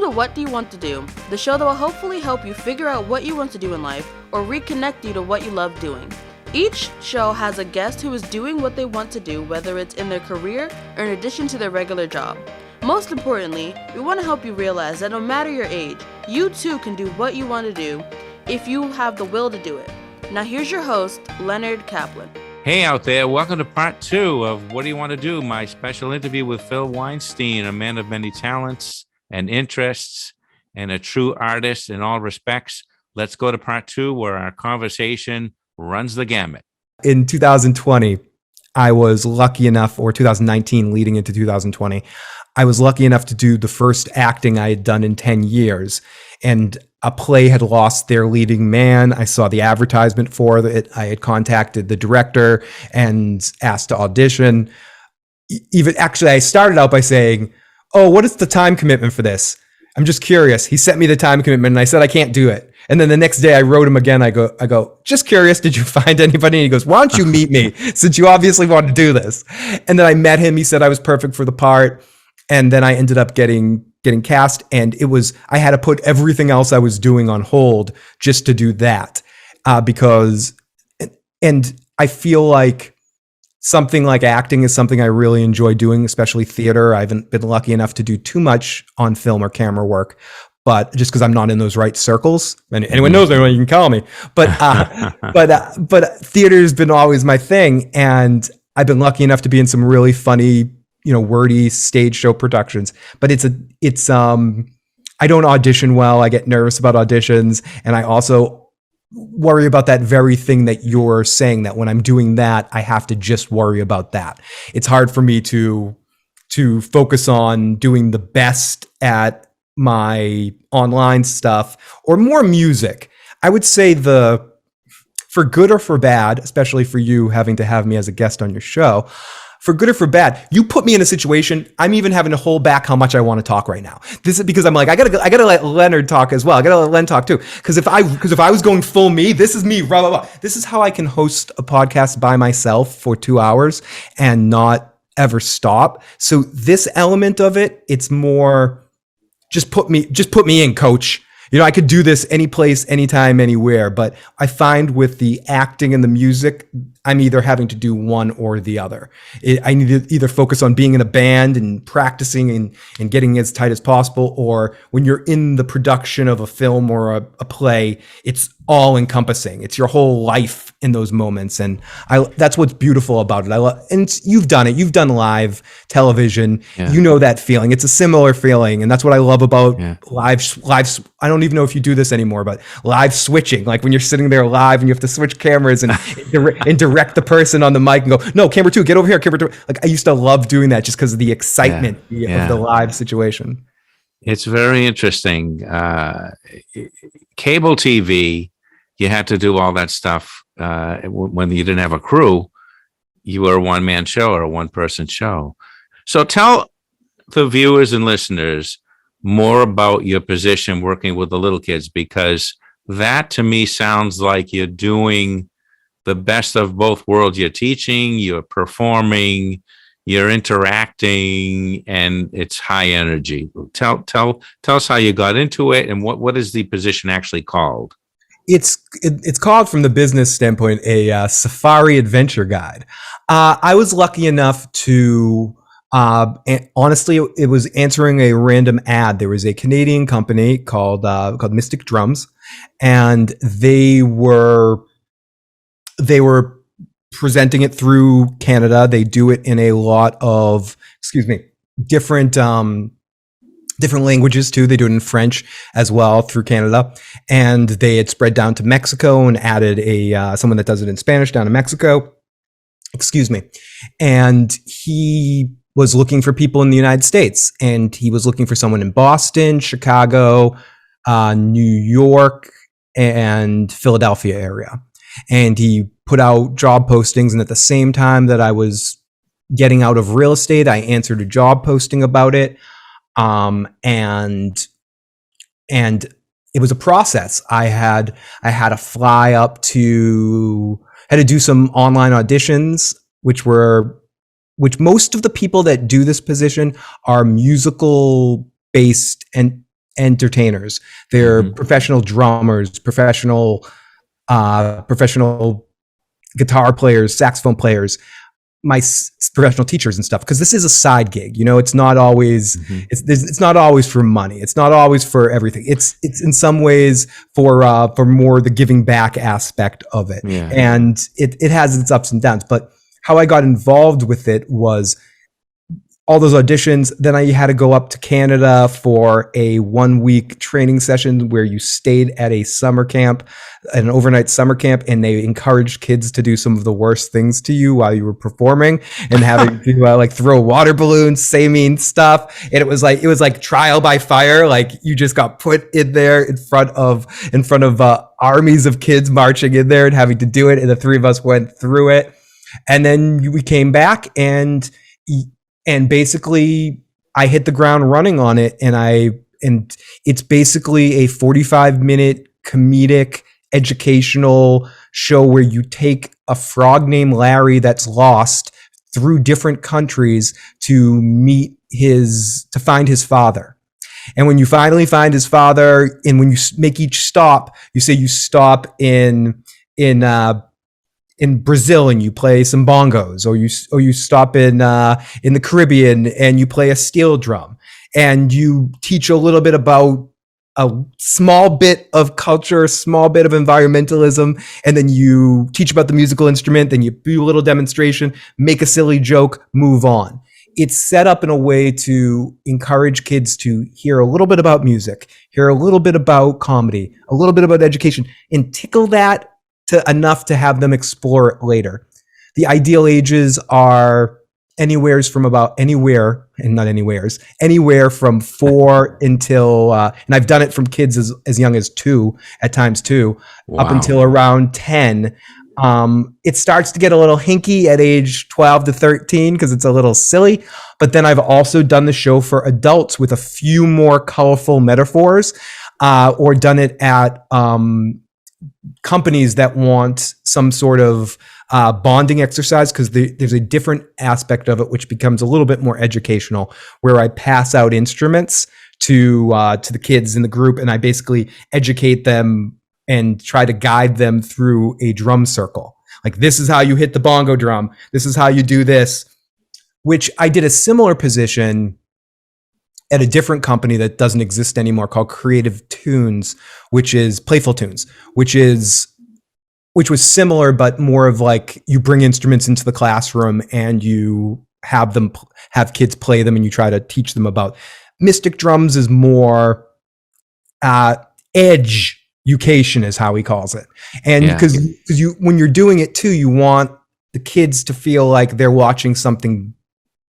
to What Do You Want to Do, the show that will hopefully help you figure out what you want to do in life or reconnect you to what you love doing. Each show has a guest who is doing what they want to do, whether it's in their career or in addition to their regular job. Most importantly, we want to help you realize that no matter your age, you too can do what you want to do if you have the will to do it. Now here's your host, Leonard Kaplan. Hey out there, welcome to part 2 of What Do You Want to Do? My special interview with Phil Weinstein, a man of many talents and interests and a true artist in all respects. Let's go to part 2 where our conversation runs the gamut. In 2020, I was lucky enough, or 2019 leading into 2020, I was lucky enough to do the first acting I had done in 10 years. And a play had lost their leading man. I saw the advertisement for it. I had contacted the director and asked to audition. I started out by saying, "Oh, what is the time commitment for this? I'm just curious." He sent me the time commitment and I said, "I can't do it." And then the next day I wrote him again. I go, "Just curious, did you find anybody?" And he goes, "Why don't you meet me since you obviously want to do this?" And then I met him. He said I was perfect for the part. And then I ended up getting cast, and I had to put everything else I was doing on hold just to do that, because I feel like something like acting is something I really enjoy doing, especially theater. I haven't been lucky enough to do too much on film or camera work, but just because I'm not in those right circles. And anyone knows anyone, you can call me. But theater has been always my thing, and I've been lucky enough to be in some really funny, wordy stage show productions, but I don't audition well. I get nervous about auditions. And I also worry about that very thing that you're saying, that when I'm doing that, I have to just worry about that. It's hard for me to focus on doing the best at my online stuff or more music. I would say for good or for bad, especially for you having to have me as a guest on your show, for good or for bad, you put me in a situation, I'm even having to hold back how much I want to talk right now. This is because I'm like, I gotta let Leonard talk as well. I gotta let Len talk too. Because if I was going full me, this is me, blah, blah, blah. This is how I can host a podcast by myself for 2 hours and not ever stop. This element of it, it's more, just put me in, coach. I could do this any place, anytime, anywhere, but I find with the acting and the music, I'm either having to do one or the other. I need to either focus on being in a band and practicing and getting as tight as possible, or when you're in the production of a film or a play, it's all encompassing. It's your whole life in those moments. And that's what's beautiful about it. And you've done it. You've done live television. Yeah. You know that feeling. It's a similar feeling. And that's what I love about live. I don't even know if you do this anymore, but live switching, like when you're sitting there live and you have to switch cameras and direct the person on the mic and go, "No, camera 2, get over here, camera 2. Like I used to love doing that just because of the excitement of the live situation. It's very interesting. Cable TV, you had to do all that stuff when you didn't have a crew. You were a one-man show or a one-person show. So tell the viewers and listeners more about your position working with the little kids, because that to me sounds like you're doing the best of both worlds. You're teaching, you're performing, you're interacting, and it's high energy. Tell us how you got into it, and what is the position actually called? It's called, from the business standpoint, a safari adventure guide. I was lucky enough to, honestly, it was answering a random ad. There was a Canadian company called Mystic Drums, and they were presenting it through Canada. They do it in a lot of, different languages too. They do it in French as well through Canada. And they had spread down to Mexico and added someone that does it in Spanish down in Mexico. And he was looking for people in the United States, and he was looking for someone in Boston, Chicago, New York, and Philadelphia area. And he put out job postings. And at the same time that I was getting out of real estate, I answered a job posting about it. And it was a process. I had to fly up had to do some online auditions, which most of the people that do this position are musical based and entertainers. They're Mhm. professional drummers, professional guitar players, saxophone players, professional teachers and stuff. Because this is a side gig, you know. It's not always Mhm. it's not always for money. It's not always for everything. It's in some ways for more the giving back aspect of it, Yeah. and it has its ups and downs. But how I got involved with it was all those auditions. Then I had to go up to Canada for a 1 week training session where you stayed at a summer camp, an overnight summer camp, and they encouraged kids to do some of the worst things to you while you were performing and having to like throw water balloons, say mean stuff. And it was like trial by fire. Like you just got put in there in front of armies of kids marching in there and having to do it. And the three of us went through it. And then we came back and basically I hit the ground running on it, and it's basically a 45-minute comedic educational show where you take a frog named Larry that's lost through different countries to find his father. And when you finally find his father, and when you make each stop, you say you stop in Brazil and you play some bongos, or you stop in the Caribbean and you play a steel drum, and you teach a little bit about a small bit of culture, a small bit of environmentalism, and then you teach about the musical instrument, then you do a little demonstration, make a silly joke, move on. It's set up in a way to encourage kids to hear a little bit about music, hear a little bit about comedy, a little bit about education, and tickle that to enough to have them explore it later. The ideal ages are anywhere from 4 until, and I've done it from kids as young as 2 at times too, up Wow. until around 10. It starts to get a little hinky at age 12 to 13 because it's a little silly. But then I've also done the show for adults with a few more colorful metaphors, or done it at companies that want some sort of bonding exercise, because there's a different aspect of it which becomes a little bit more educational, where I pass out instruments to the kids in the group, and I basically educate them and try to guide them through a drum circle. Like, this is how you hit the bongo drum. This is how you do this, which I did a similar position at a different company that doesn't exist anymore called Creative Tunes, which is Playful Tunes, which was similar, but more of like you bring instruments into the classroom and you have kids play them, and you try to teach them about. Mystic Drums is more education is how he calls it. And because when you're doing it too, you want the kids to feel like they're watching something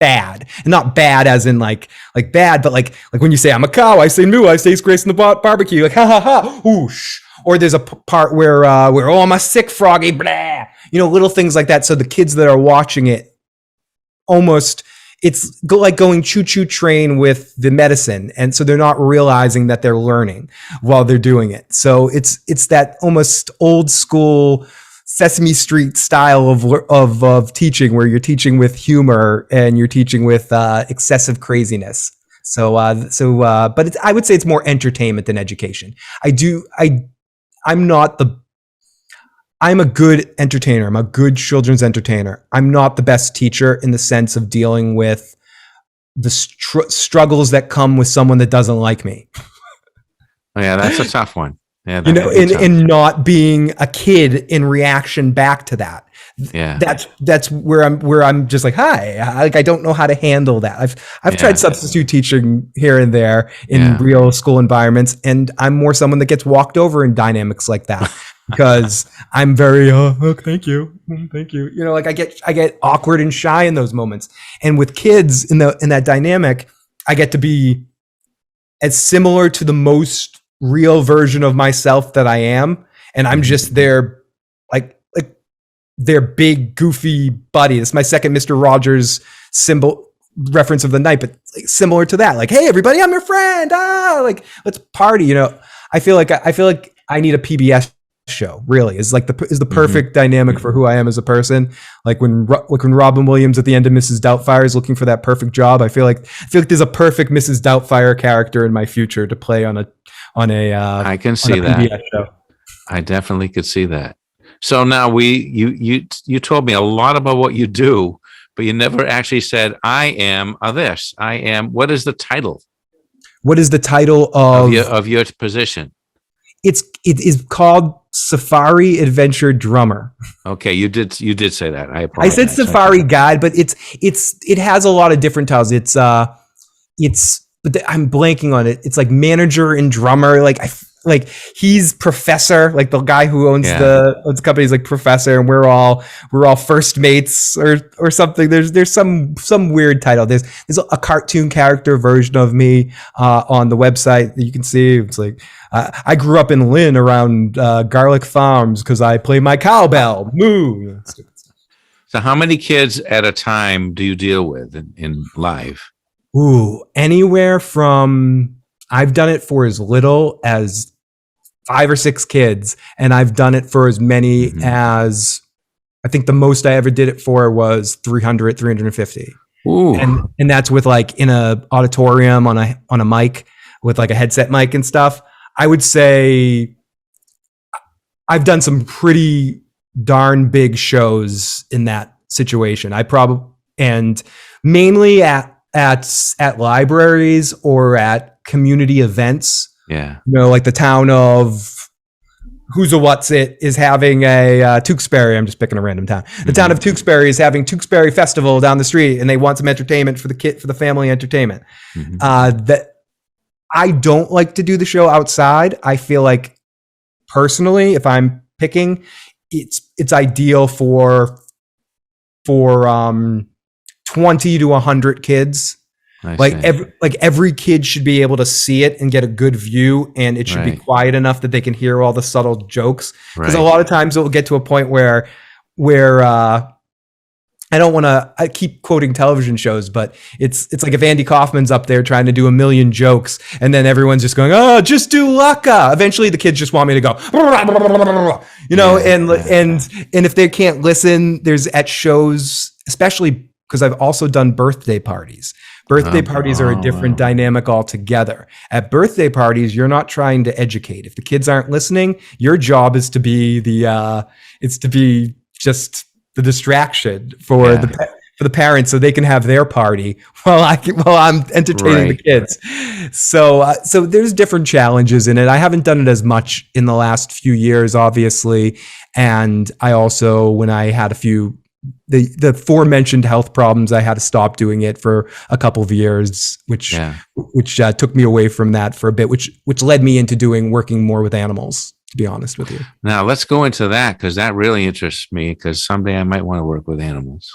bad, and not bad as in like bad, but like when you say I'm a cow, I say moo, I say grace in the barbecue, like ha ha ha, whoosh. Or there's a part where oh, I'm a sick froggy, blah, little things like that. So the kids that are watching it, almost it's like going choo-choo train with the medicine, and so they're not realizing that they're learning while they're doing it. So it's that almost old school Sesame Street style of teaching, where you're teaching with humor and you're teaching with excessive craziness. But I would say it's more entertainment than education. I'm a good entertainer. I'm a good children's entertainer. I'm not the best teacher in the sense of dealing with the struggles that come with someone that doesn't like me. Oh, yeah, that's a tough one. Yeah, in not being a kid in reaction back to that. Yeah, that's where I'm just like, hi, like I don't know how to handle that. I've tried substitute teaching here and there in real school environments, and I'm more someone that gets walked over in dynamics like that because I'm very thank you. Like I get awkward and shy in those moments. And with kids in that dynamic, I get to be as similar to the most real version of myself that I am, and I'm just their big goofy buddy. This is my second Mr. Rogers symbol reference of the night, but similar to that. Like, hey everybody, I'm your friend. Like let's party. I feel like I need a PBS show. Really, is the perfect dynamic for who I am as a person. Like when Robin Williams at the end of Mrs. Doubtfire is looking for that perfect job. I feel like there's a perfect Mrs. Doubtfire character in my future to play on a I can see that. PBS show. I definitely could see that. So now you told me a lot about what you do, but you never actually said, I am a this. I am, what is the title? What is the title of your position? It is called Safari Adventure Drummer. Okay, you did say that. I apologize. I said Safari Guide, but it has a lot of different titles. But I'm blanking on it. It's like manager and drummer. Like he's professor, like the guy who owns the company is like professor, and we're all first mates or something. There's some weird title. There's a cartoon character version of me on the website that you can see. It's like I grew up in Lynn around Garlic Farms because I play my cowbell. Moo. So how many kids at a time do you deal with in live? Ooh, anywhere from, I've done it for as little as 5 or 6 kids, and I've done it for as many as, I think the most I ever did it for was 300, 350. Ooh. And that's with like in a auditorium on a mic with like a headset mic and stuff. I would say I've done some pretty darn big shows in that situation. And mainly at libraries or at community events. Yeah. Like the town of Who's-a-What's-It is having a Tewksbury. I'm just picking a random town. The town of Tewksbury is having Tewksbury Festival down the street, and they want some entertainment for the family entertainment. That I don't like to do the show outside. I feel like personally, if I'm picking, it's ideal for 20 to 100 kids. Every kid should be able to see it and get a good view, and it should be quiet enough that they can hear all the subtle jokes. Because a lot of times it will get to a point where I keep quoting television shows, but it's like if Andy Kaufman's up there trying to do a million jokes and then everyone's just going, oh, just do Lucca. Eventually the kids just want me to go, and if they can't listen, there's at shows, especially because I've also done birthday parties. Birthday parties are a different dynamic altogether. At birthday parties, you're not trying to educate. If the kids aren't listening, your job is to be just the distraction for the parents, so they can have their party while I'm entertaining the kids. So there's different challenges in it. I haven't done it as much in the last few years, obviously, and I also, when I had the aforementioned health problems, I had to stop doing it for a couple of years, which took me away from that for a bit, which led me into working more with animals, to be honest with you. Now let's go into that, because that really interests me, because someday I might want to work with animals.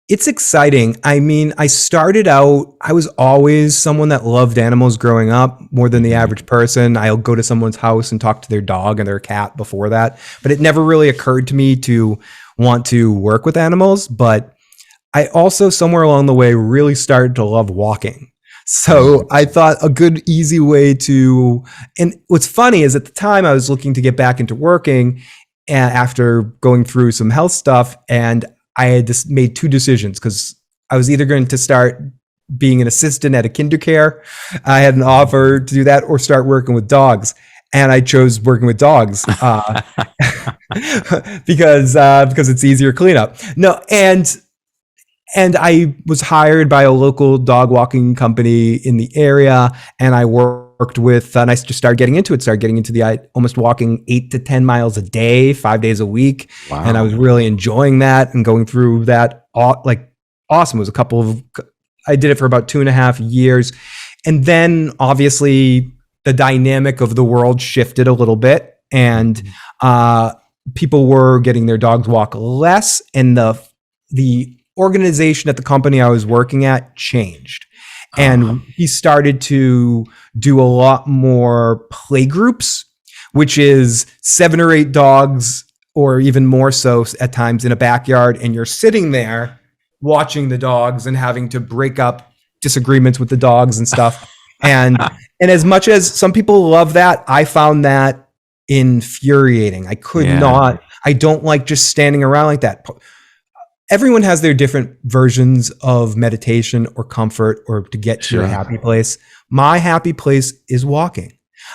It's exciting. I mean, I started out, I was always someone that loved animals growing up more than the average person. I'll go to someone's house and talk to their dog and their cat before that, but it never really occurred to me to want to work with animals. But I also, somewhere along the way, really started to love walking. So I thought a good, easy way and what's funny is at the time I was looking to get back into working after going through some health stuff, and I had just made 2 decisions, because I was either going to start being an assistant at a kindercare. I had an offer to do that, or start working with dogs. And I chose working with dogs because it's easier cleanup. No, and I was hired by a local dog walking company in the area, and I worked with, and I just started getting into the almost walking 8 to 10 miles a day, 5 days a week. Wow. And I was really enjoying that and going through that. Like, awesome. It was I did it for about 2.5 years. And then obviously the dynamic of the world shifted a little bit, and people were getting their dogs walk less, and the organization at the company I was working at changed. And he started to do a lot more play groups, which is 7 or 8 dogs, or even more so at times, in a backyard, and you're sitting there watching the dogs and having to break up disagreements with the dogs and stuff. And as much as some people love that, I found that infuriating. I could Yeah. not. I don't like just standing around like that. Everyone has their different versions of meditation or comfort or to get to your Sure. happy place. My happy place is walking.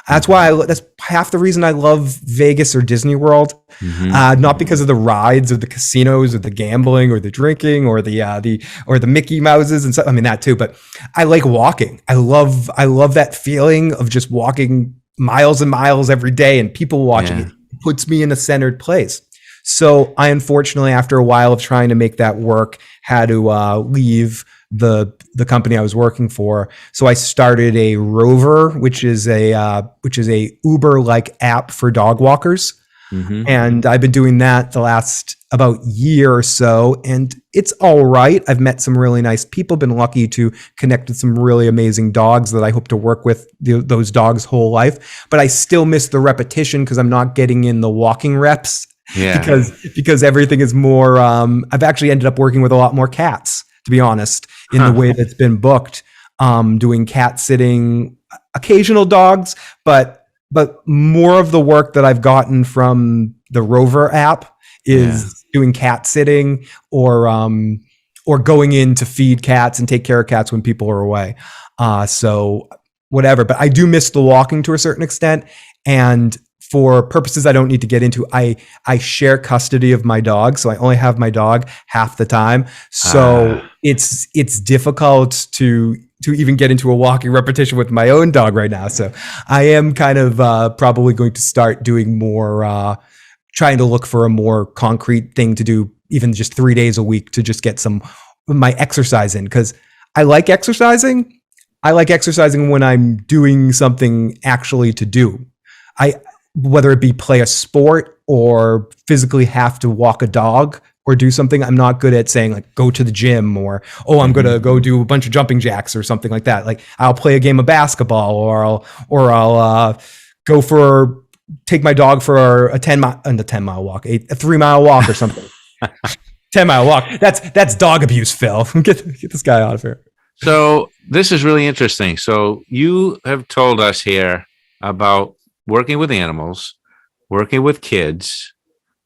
That's why that's half the reason I love Vegas or Disney World. Not because of the rides or the casinos or the gambling or the drinking or the Mickey Mouses and stuff. I mean that too, but I like walking. I love that feeling of just walking miles and miles every day and people watching. Yeah. It puts me in a centered place. So I unfortunately, after a while of trying to make that work, had to leave the company I was working for. So I started a Rover, which is a Uber-like app for dog walkers. And I've been doing that the last about year or so, and it's all right. I've met some really nice people, been lucky to connect with some really amazing dogs that I hope to work with those dogs' whole life. But I still miss the repetition because I'm not getting in the walking reps. Yeah. Because everything is more. I've actually ended up working with a lot more cats, to be honest, in the way that's been booked. Doing cat sitting, occasional dogs, but more of the work that I've gotten from the Rover app is doing cat sitting or going in to feed cats and take care of cats when people are away. So whatever, but I do miss the walking to a certain extent. And for purposes I don't need to get into, I share custody of my dog. So I only have my dog half the time. So it's difficult to even get into a walking repetition with my own dog right now. So I am kind of probably going to start doing more, trying to look for a more concrete thing to do, even just 3 days a week to just get some of my exercise in. Because I like exercising. I like exercising when I'm doing something actually to do. Whether it be play a sport or physically have to walk a dog or do something. I'm not good at saying like go to the gym or I'm going to go do a bunch of jumping jacks or something like that. Like I'll play a game of basketball or I'll take my dog for a 10-mile walk, a 3-mile walk or something. 10-mile walk. That's dog abuse, Phil. Get this guy out of here. So this is really interesting. So you have told us here about working with animals, working with kids,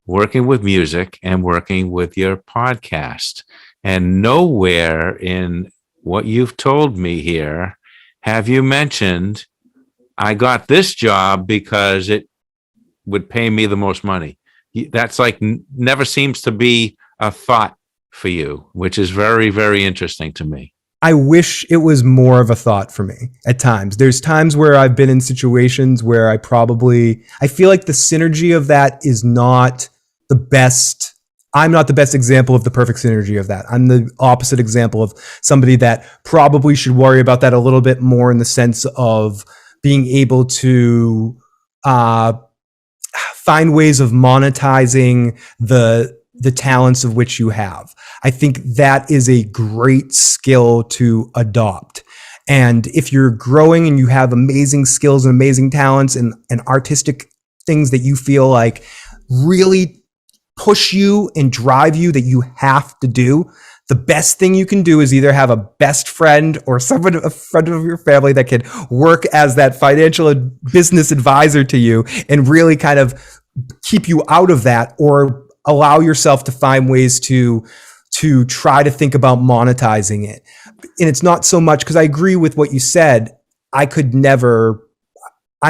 working with music, and working with your podcast. And nowhere in what you've told me here have you mentioned, I got this job because it would pay me the most money. That's like never seems to be a thought for you, which is very, very interesting to me. I wish it was more of a thought for me at times. There's times where I've been in situations where I feel like the synergy of that is not the best. I'm not the best example of the perfect synergy of that. I'm the opposite example of somebody that probably should worry about that a little bit more in the sense of being able to find ways of monetizing the talents of which you have. I think that is a great skill to adopt. And if you're growing and you have amazing skills and amazing talents and artistic things that you feel like really push you and drive you that you have to do, the best thing you can do is either have a best friend or a friend of your family that can work as that financial business advisor to you and really kind of keep you out of that, or allow yourself to find ways to try to think about monetizing it. And it's not so much, because I agree with what you said. I'm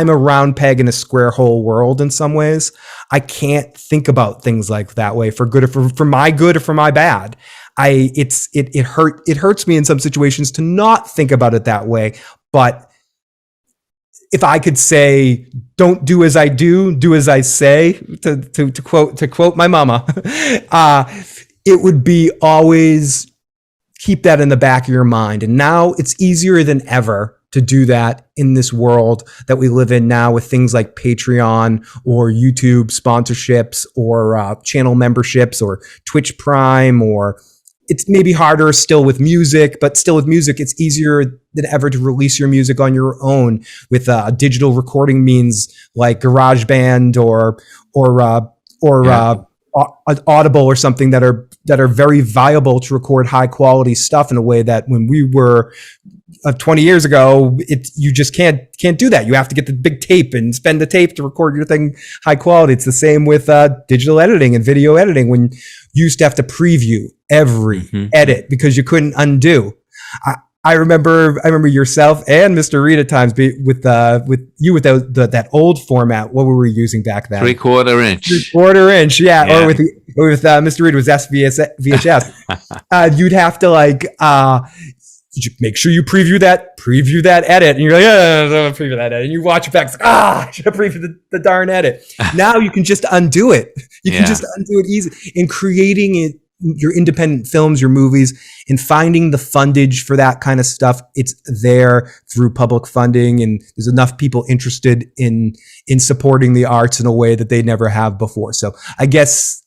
a round peg in a square hole world in some ways. I can't think about things like that way for good or for my good or for my bad. It hurts me in some situations to not think about it that way. But if I could say, don't do as I do as I say, to quote my mama, it would be always keep that in the back of your mind. And now it's easier than ever to do that in this world that we live in now, with things like Patreon or YouTube sponsorships or channel memberships or Twitch Prime, or it's maybe harder still with music, but still with music, it's easier than ever to release your music on your own with digital recording means like GarageBand or Audible or something that are very viable to record high quality stuff in a way that when we were 20 years ago, you just can't do that. You have to get the big tape and spend the tape to record your thing high quality. It's the same with digital editing and video editing, when you used to have to preview every edit because you couldn't undo. I remember yourself and Mr. Reed at times with that old format. What were we using back then? 3/4 inch. 3/4 inch, yeah. Or with Mr. Reed was VHS. You'd have to make sure you preview that edit, and you're like, oh, preview that edit, and you watch it back, it's like, I should have previewed the darn edit. Now you can just undo it. You can just undo it easy. In creating it, your independent films, your movies, and finding the fundage for that kind of stuff, it's there through public funding, and there's enough people interested in supporting the arts in a way that they never have before. So I guess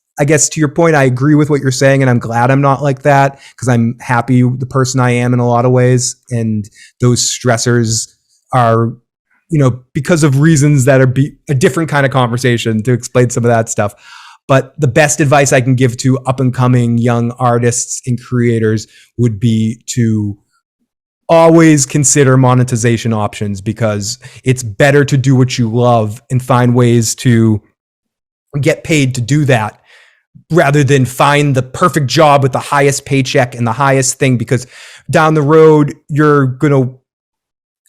to your point, I agree with what you're saying, and I'm glad I'm not like that, because I'm happy the person I am in a lot of ways. And those stressors are, because of reasons that are a different kind of conversation to explain some of that stuff. But the best advice I can give to up and coming young artists and creators would be to always consider monetization options, because it's better to do what you love and find ways to get paid to do that, rather than find the perfect job with the highest paycheck and the highest thing, because down the road, you're going to,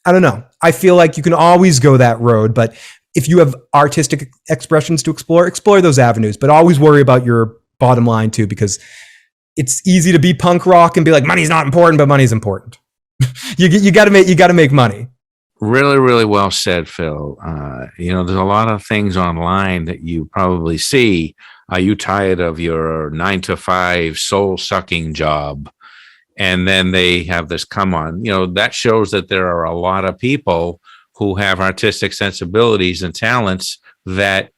I don't know. I feel like you can always go that road, but if you have artistic expressions to explore those avenues, but always worry about your bottom line too, because it's easy to be punk rock and be like, money's not important, but money's important. you got to make money. Really, really well said, Phil. There's a lot of things online that you probably see. Are you tired of your 9-to-5 soul-sucking job? And then they have this come on. That shows that there are a lot of people who have artistic sensibilities and talents that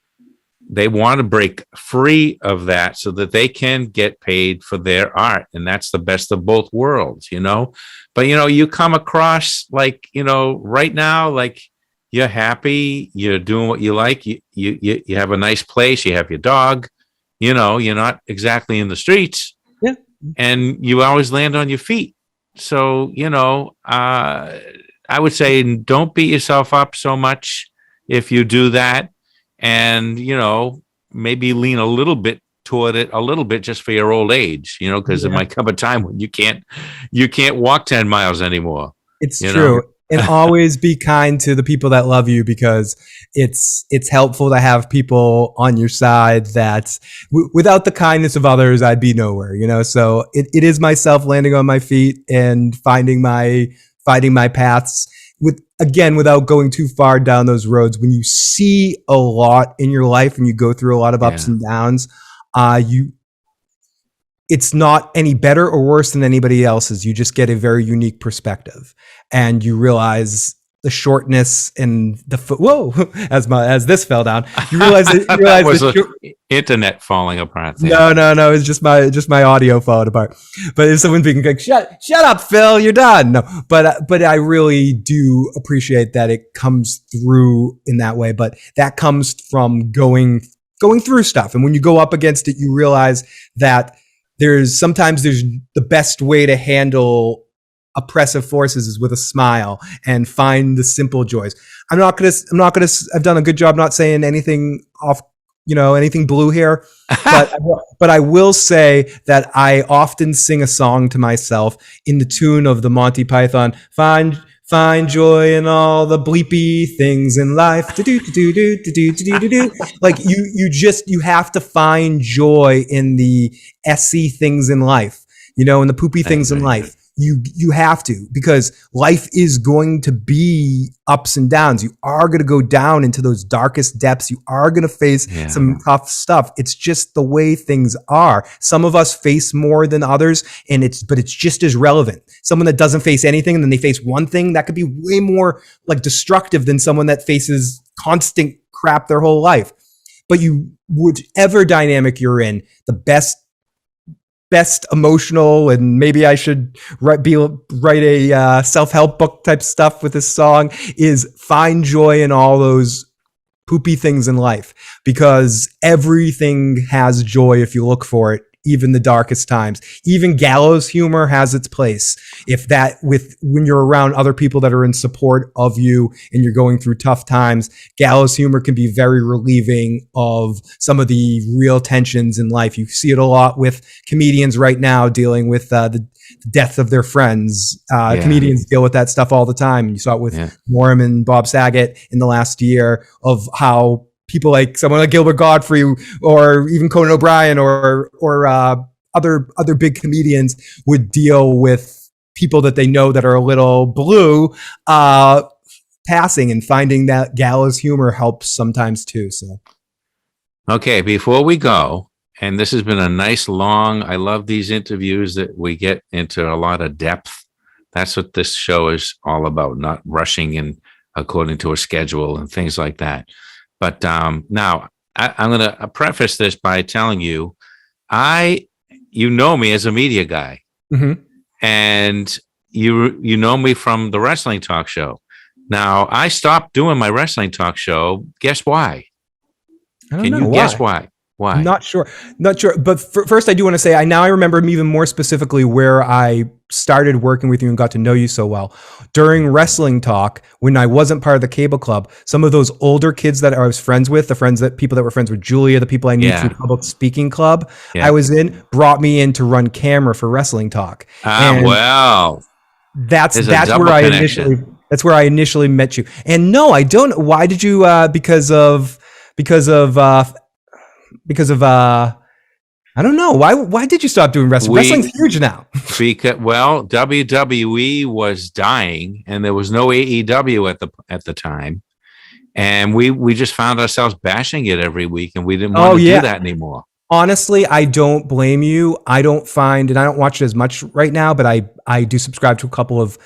they want to break free of that so that they can get paid for their art. And that's the best of both worlds, But, you come across right now, you're happy, you're doing what you like, you have a nice place, you have your dog, you're not exactly in the streets, and you always land on your feet. So, I would say don't beat yourself up so much if you do that, and, maybe lean a little bit toward it a little bit just for your old age, because there might come a time when you can't walk 10 miles anymore. It's true. And always be kind to the people that love you, because it's helpful to have people on your side that without the kindness of others, I'd be nowhere, so it is myself landing on my feet and finding my paths without going too far down those roads. When you see a lot in your life and you go through a lot of ups and downs, it's not any better or worse than anybody else's. You just get a very unique perspective, and you realize the shortness and as this fell down, you realize that was the internet falling apart. No, it's just my audio falling apart. But if someone's being like, shut up, Phil, you're done. No, but I really do appreciate that it comes through in that way. But that comes from going through stuff, and when you go up against it, you realize that there's the best way to handle oppressive forces is with a smile and find the simple joys. I've done a good job not saying anything off, anything blue here, but I will say that I often sing a song to myself in the tune of the Monty Python, Find joy in all the bleepy things in life. Like you have to find joy in the SC things in life, in the poopy things in life. You have to, because life is going to be ups and downs. You are going to go down into those darkest depths. You are going to face some tough stuff. It's just the way things are. Some of us face more than others, but it's just as relevant. Someone that doesn't face anything and then they face one thing, that could be way more destructive than someone that faces constant crap their whole life. But whichever dynamic you're in, the best emotional, and maybe I should write a self-help book type stuff with this song, is find joy in all those poopy things in life, because everything has joy if you look for it even the darkest times. Even gallows humor has its place. When you're around other people that are in support of you and you're going through tough times, gallows humor can be very relieving of some of the real tensions in life. You see it a lot with comedians right now dealing with the death of their friends. Comedians deal with that stuff all the time. You saw it with Norm and Bob Saget in the last year, of how people like someone like Gilbert Gottfried or even Conan O'Brien or other big comedians would deal with people that they know that are a little blue passing, and finding that gallows humor helps sometimes too. So, okay, before we go, and this has been a nice long, I love these interviews that we get into a lot of depth. That's what this show is all about, not rushing in according to a schedule and things like that. But now I'm going to preface this by telling you, you know me as a media guy, and you know me from the wrestling talk show. Now I stopped doing my wrestling talk show. Guess why? Can you guess why? Why? Not sure. But first, I do want to say, I remember even more specifically where I started working with you and got to know you so well. During Wrestling Talk, when I wasn't part of the cable club, some of those older kids that I was friends with, people that were friends with Julia, the people I knew through public speaking club I was in, brought me in to run camera for Wrestling Talk. Well, that's where I initially met you. And no, I don't. Why did you? Because of I don't know. Why did you stop doing wrestling? Wrestling's huge now. Because WWE was dying and there was no AEW at the time. And we just found ourselves bashing it every week, and we didn't want to do that anymore. Honestly, I don't blame you. I don't watch it as much right now, but I do subscribe to a couple of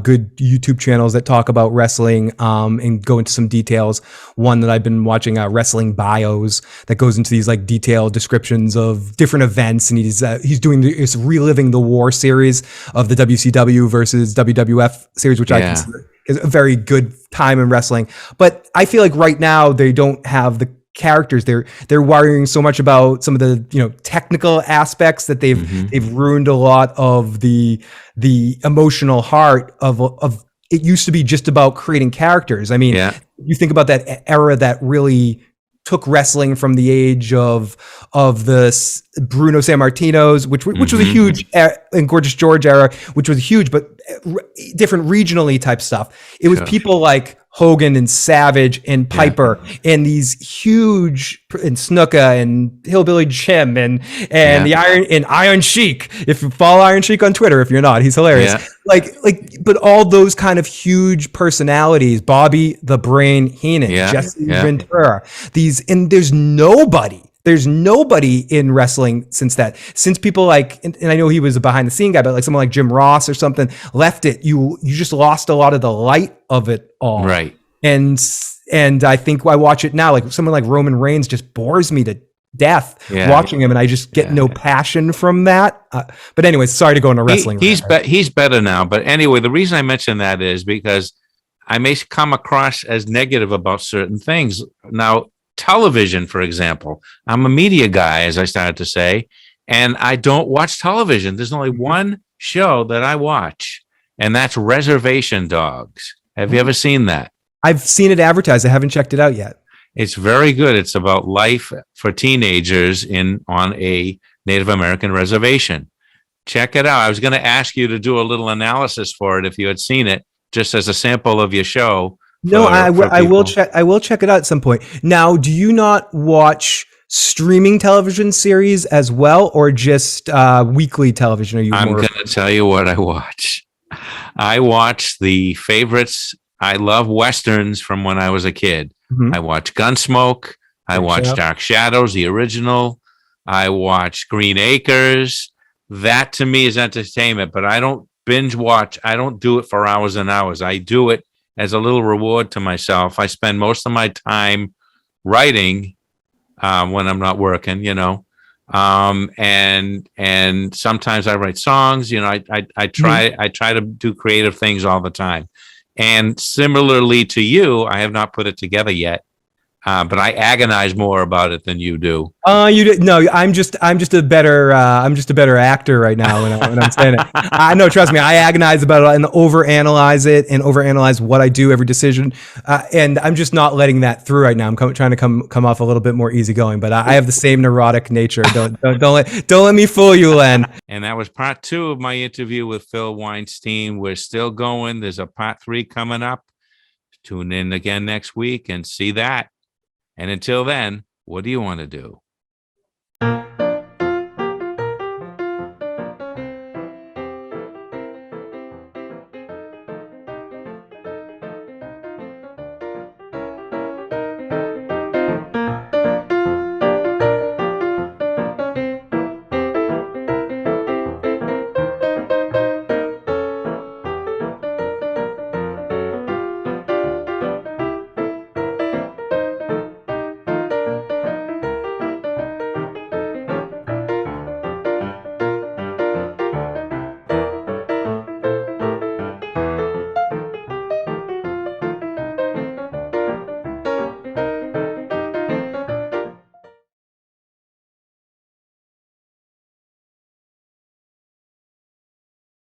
good YouTube channels that talk about wrestling and go into some details. One that I've been watching, Wrestling Bios, that goes into these like detailed descriptions of different events, and he's reliving the War series of the WCW versus WWF series, which I consider is a very good time in wrestling. But I feel like right now they don't have the characters. They're worrying so much about some of the technical aspects that they've ruined a lot of the emotional heart of it. Used to be just about creating characters. I mean, you think about that era that really took wrestling from the age of the Bruno Sammartinos, which was a huge, and Gorgeous George era, which was huge, but different regionally type stuff. It was people like Hogan and Savage and Piper and these huge, and Snuka and Hillbilly Jim and the Iron Sheik. If you follow Iron Sheik on Twitter, if you're not, he's hilarious. But all those kind of huge personalities, Bobby the Brain Heenan, Jesse Ventura, there's nobody in wrestling since people like, and I know he was a behind the scene guy, but like someone like Jim Ross or something left it. You just lost a lot of the light of it all. Right. And I think I watch it now, like someone like Roman Reigns just bores me to death watching him, and I just get no passion from that. But anyways, sorry to go into wrestling. He's better now. But anyway, the reason I mention that is because I may come across as negative about certain things. Now, television, for example, I'm a media guy, as I started to say, and I don't watch television. There's only one show that I watch, and that's Reservation Dogs. Have you ever seen that? I've seen it advertised. I haven't checked it out yet. It's very good. It's about life for teenagers on a Native American reservation. Check it out. I was going to ask you to do a little analysis for it if you had seen it, just as a sample of your show. No, I will check. I will check it out at some point. Now, do you not watch streaming television series as well, or just weekly television? I'm going to tell you what I watch. I watch the favorites. I love Westerns from when I was a kid. I watch Gunsmoke. I watch Dark Shadows, the original. I watch Green Acres. That to me is entertainment, but I don't binge watch. I don't do it for hours and hours. I do it as a little reward to myself. I spend most of my time writing when I'm not working, and sometimes I write songs. I try to do creative things all the time. And similarly to you, I have not put it together yet, but I agonize more about it than you do. You did no. I'm just a better actor right now when I'm saying it. I know, trust me. I agonize about it and overanalyze it and overanalyze what I do, every decision, and I'm just not letting that through right now. I'm trying to come off a little bit more easygoing, but I have the same neurotic nature. Don't let me fool you, Len. And that was part 2 of my interview with Phil Weinstein. We're still going. There's a part 3 coming up. Tune in again next week and see that. And until then, what do you want to do?